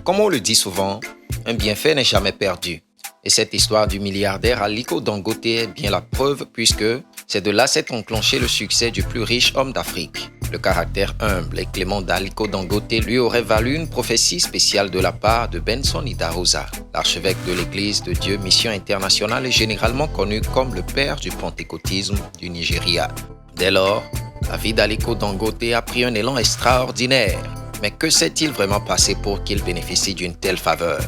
Comme on le dit souvent, un bienfait n'est jamais perdu. Et cette histoire du milliardaire Aliko Dangote est bien la preuve puisque c'est de là s'est enclenché le succès du plus riche homme d'Afrique. Le caractère humble et clément d'Aliko Dangote lui aurait valu une prophétie spéciale de la part de Benson Idahosa, l'archevêque de l'Église de Dieu Mission Internationale et généralement connu comme le père du pentecôtisme du Nigeria. Dès lors, la vie d'Aliko Dangote a pris un élan extraordinaire. Mais que s'est-il vraiment passé pour qu'il bénéficie d'une telle faveur?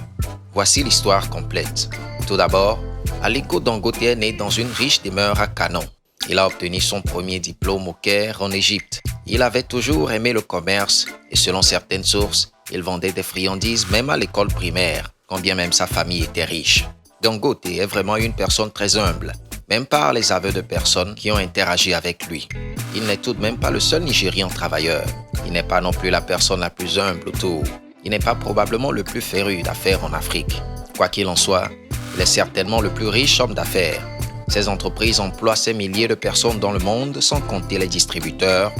Voici l'histoire complète. Tout d'abord, Aliko Dangote est né dans une riche demeure à Kano. Il a obtenu son premier diplôme au Caire en Égypte. Il avait toujours aimé le commerce et selon certaines sources, il vendait des friandises même à l'école primaire, quand bien même sa famille était riche. Dangote est vraiment une personne très humble, même par les aveux de personnes qui ont interagi avec lui. Il n'est tout de même pas le seul Nigérian travailleur. Il n'est pas non plus la personne la plus humble autour. Il n'est pas probablement le plus féru d'affaires en Afrique. Quoi qu'il en soit, il est certainement le plus riche homme d'affaires. Ses entreprises emploient ces milliers de personnes dans le monde, sans compter les distributeurs,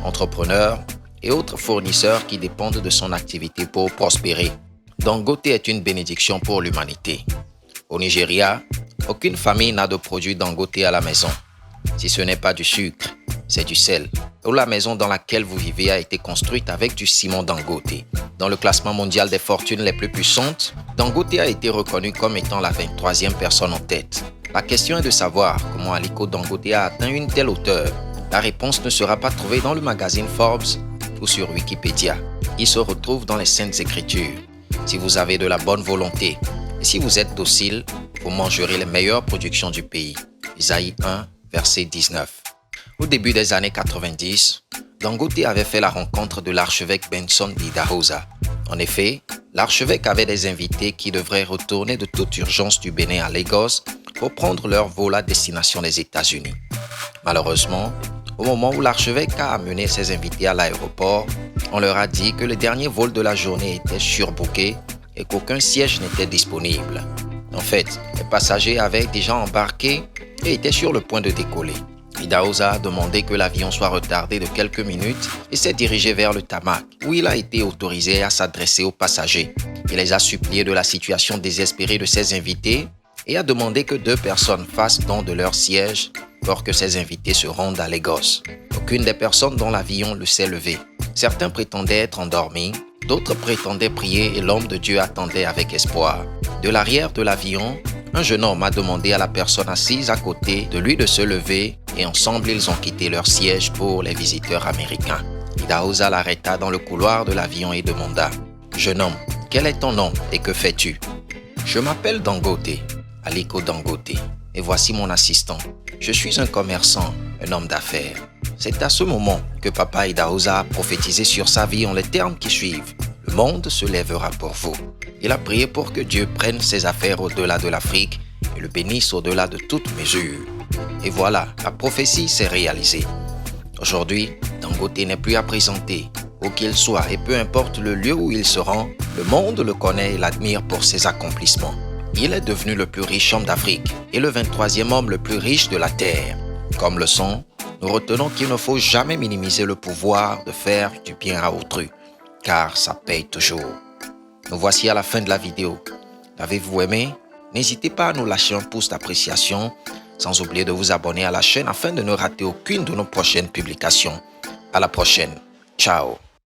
entrepreneurs et autres fournisseurs qui dépendent de son activité pour prospérer. Dangote est une bénédiction pour l'humanité. Au Nigeria, aucune famille n'a de produits Dangote à la maison. Si ce n'est pas du sucre, c'est du sel. Ou la maison dans laquelle vous vivez a été construite avec du ciment Dangote. Dans le classement mondial des fortunes les plus puissantes, Dangote a été reconnu comme étant la 23e personne en tête. La question est de savoir comment Aliko Dangote a atteint une telle hauteur. La réponse ne sera pas trouvée dans le magazine Forbes ou sur Wikipédia. Il se retrouve dans les Saintes Écritures. Si vous avez de la bonne volonté et si vous êtes docile, vous mangerez les meilleures productions du pays. Isaïe 1, verset 19. Au début des années 90, Dangote avait fait la rencontre de l'archevêque Benson Idahosa. En effet, l'archevêque avait des invités qui devraient retourner de toute urgence du Bénin à Lagos pour prendre leur vol à destination des États-Unis. Malheureusement, au moment où l'archevêque a amené ses invités à l'aéroport, on leur a dit que le dernier vol de la journée était surbooké et qu'aucun siège n'était disponible. En fait, les passagers avaient déjà embarqué et étaient sur le point de décoller. Idahosa a demandé que l'avion soit retardé de quelques minutes et s'est dirigé vers le tarmac, où il a été autorisé à s'adresser aux passagers. Il les a suppliés de la situation désespérée de ses invités et a demandé que 2 personnes fassent don de leur siège pour que ses invités se rendent à Lagos. Aucune des personnes dans l'avion ne s'est levée. Certains prétendaient être endormis, d'autres prétendaient prier et l'homme de Dieu attendait avec espoir. De l'arrière de l'avion, un jeune homme a demandé à la personne assise à côté de lui de se lever et ensemble ils ont quitté leur siège pour les visiteurs américains. Idahosa l'arrêta dans le couloir de l'avion et demanda « Jeune homme, quel est ton nom et que fais-tu » ?« Je m'appelle Dangote, Aliko Dangote, et voici mon assistant. Je suis un commerçant, un homme d'affaires. » C'est à ce moment que Papa Idahosa a prophétisé sur sa vie en les termes qui suivent. « Le monde se lèvera pour vous. » Il a prié pour que Dieu prenne ses affaires au-delà de l'Afrique et le bénisse au-delà de toute mesure. Et voilà, la prophétie s'est réalisée. Aujourd'hui, Dangote n'est plus à présenter. Où qu'il soit et peu importe le lieu où il se rend, le monde le connaît et l'admire pour ses accomplissements. Il est devenu le plus riche homme d'Afrique et le 23e homme le plus riche de la Terre. Comme leçon, nous retenons qu'il ne faut jamais minimiser le pouvoir de faire du bien à autrui, car ça paye toujours. Nous voici à la fin de la vidéo. L'avez-vous aimé? N'hésitez pas à nous lâcher un pouce d'appréciation, sans oublier de vous abonner à la chaîne afin de ne rater aucune de nos prochaines publications. À la prochaine. Ciao.